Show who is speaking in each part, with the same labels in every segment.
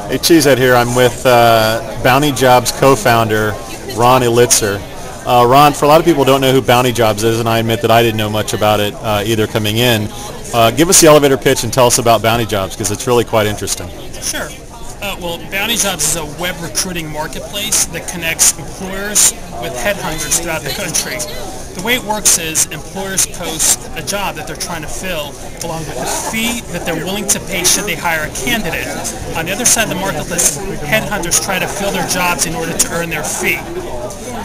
Speaker 1: Hey, Cheesehead here. I'm with Bounty Jobs co-founder Ron Elitzer. Ron, for a lot of people who don't know who Bounty Jobs is, and I admit that I didn't know much about it either coming in. Give us the elevator pitch and tell us about Bounty Jobs, because it's really quite interesting.
Speaker 2: Sure. Well, Bounty Jobs is a web recruiting marketplace that connects employers with headhunters throughout the country. The way it works is employers post a job that they're trying to fill along with the fee that they're willing to pay should they hire a candidate. On the other side of the marketplace, headhunters try to fill their jobs in order to earn their fee.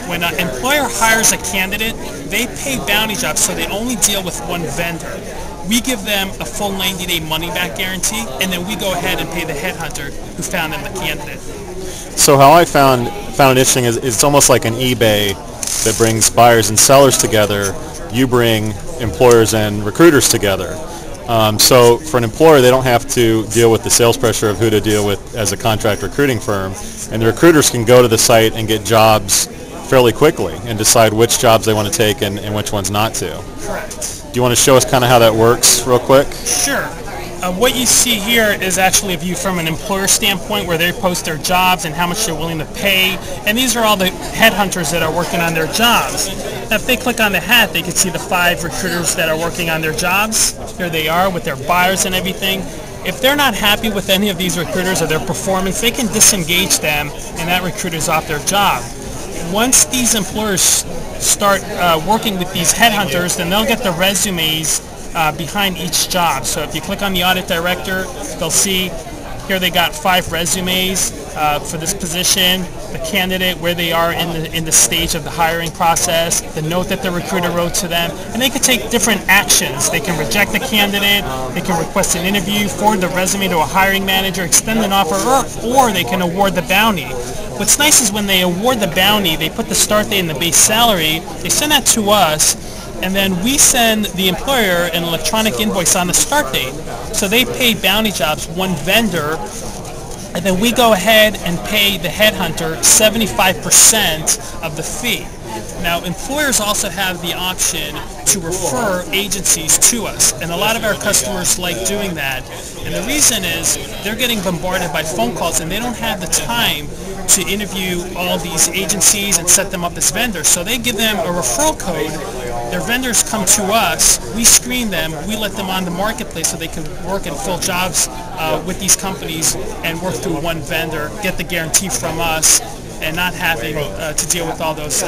Speaker 2: When an employer hires a candidate, they pay Bounty Jobs, so they only deal with one vendor. We give them a full 90-day money-back guarantee, and then we go ahead and pay the headhunter who found them the candidate.
Speaker 1: So how I found it interesting is it's almost like an eBay that brings buyers and sellers together. You bring employers and recruiters together. So for an employer, they don't have to deal with the sales pressure of who to deal with as a contract recruiting firm, and the recruiters can go to the site and get jobs fairly quickly and decide which jobs they want to take and which ones not to.
Speaker 2: Correct.
Speaker 1: Do you want to show us kind of how that works real quick?
Speaker 2: Sure. What you see here is actually a view from an employer standpoint where they post their jobs and how much they're willing to pay. And these are all the headhunters that are working on their jobs. Now, if they click on the hat, they can see the 5 recruiters that are working on their jobs. Here they are with their buyers and everything. If they're not happy with any of these recruiters or their performance, they can disengage them and that recruiter's off their job. Once these employers start working with these headhunters, then they'll get the resumes behind each job. So if you click on the audit director, they'll see here they got 5 resumes for this position, the candidate, where they are in the stage of the hiring process, the note that the recruiter wrote to them, and they can take different actions. They can reject the candidate, they can request an interview, forward the resume to a hiring manager, extend an offer, or they can award the bounty. What's nice is when they award the bounty, they put the start date and the base salary, they send that to us, and then we send the employer an electronic invoice on the start date. So they pay Bounty Jobs, one vendor, and then we go ahead and pay the headhunter 75% of the fee. Now, employers also have the option to refer agencies to us, and a lot of our customers like doing that. And the reason is they're getting bombarded by phone calls, and they don't have the time to interview all these agencies and set them up as vendors. So they give them a referral code. Their vendors come to us, we screen them, we let them on the marketplace so they can work and fill jobs with these companies and work through one vendor, get the guarantee from us, and not having to deal with all those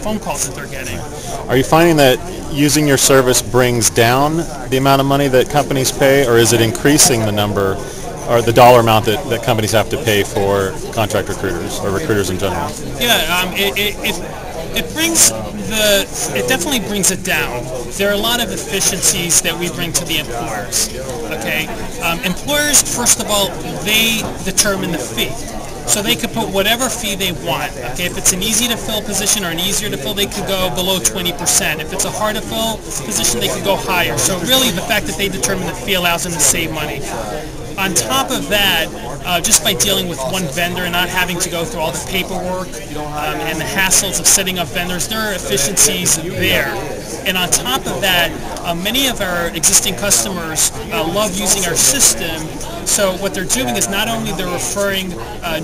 Speaker 2: phone calls that they're getting.
Speaker 1: Are you finding that using your service brings down the amount of money that companies pay, or is it increasing the number or the dollar amount that companies have to pay for contract recruiters or recruiters in general?
Speaker 2: Yeah, it definitely brings it down. There are a lot of efficiencies that we bring to the employers. Okay, employers, first of all, they determine the fee. So they could put whatever fee they want. Okay, if it's an easy to fill position or an easier to fill, they could go below 20%. If it's a hard to fill position, they could go higher. So really, the fact that they determine the fee allows them to save money. On top of that, just by dealing with one vendor and not having to go through all the paperwork and the hassles of setting up vendors, there are efficiencies there. And on top of that, many of our existing customers love using our system. So what they're doing is not only they're referring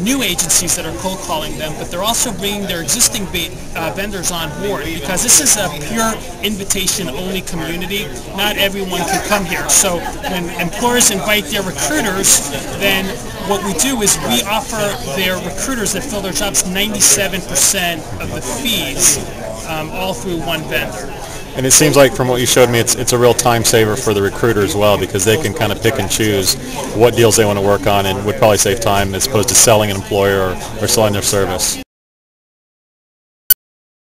Speaker 2: new agencies that are cold calling them, but they're also bringing their existing vendors on board, because this is a pure invitation-only community. Not everyone can come here. So when employers invite their recruiters, then what we do is we offer their recruiters that fill their jobs 97% of the fees, all through one vendor.
Speaker 1: And it seems like from what you showed me, it's a real time saver for the recruiter as well, because they can kind of pick and choose what deals they want to work on and would probably save time as opposed to selling an employer or selling their service.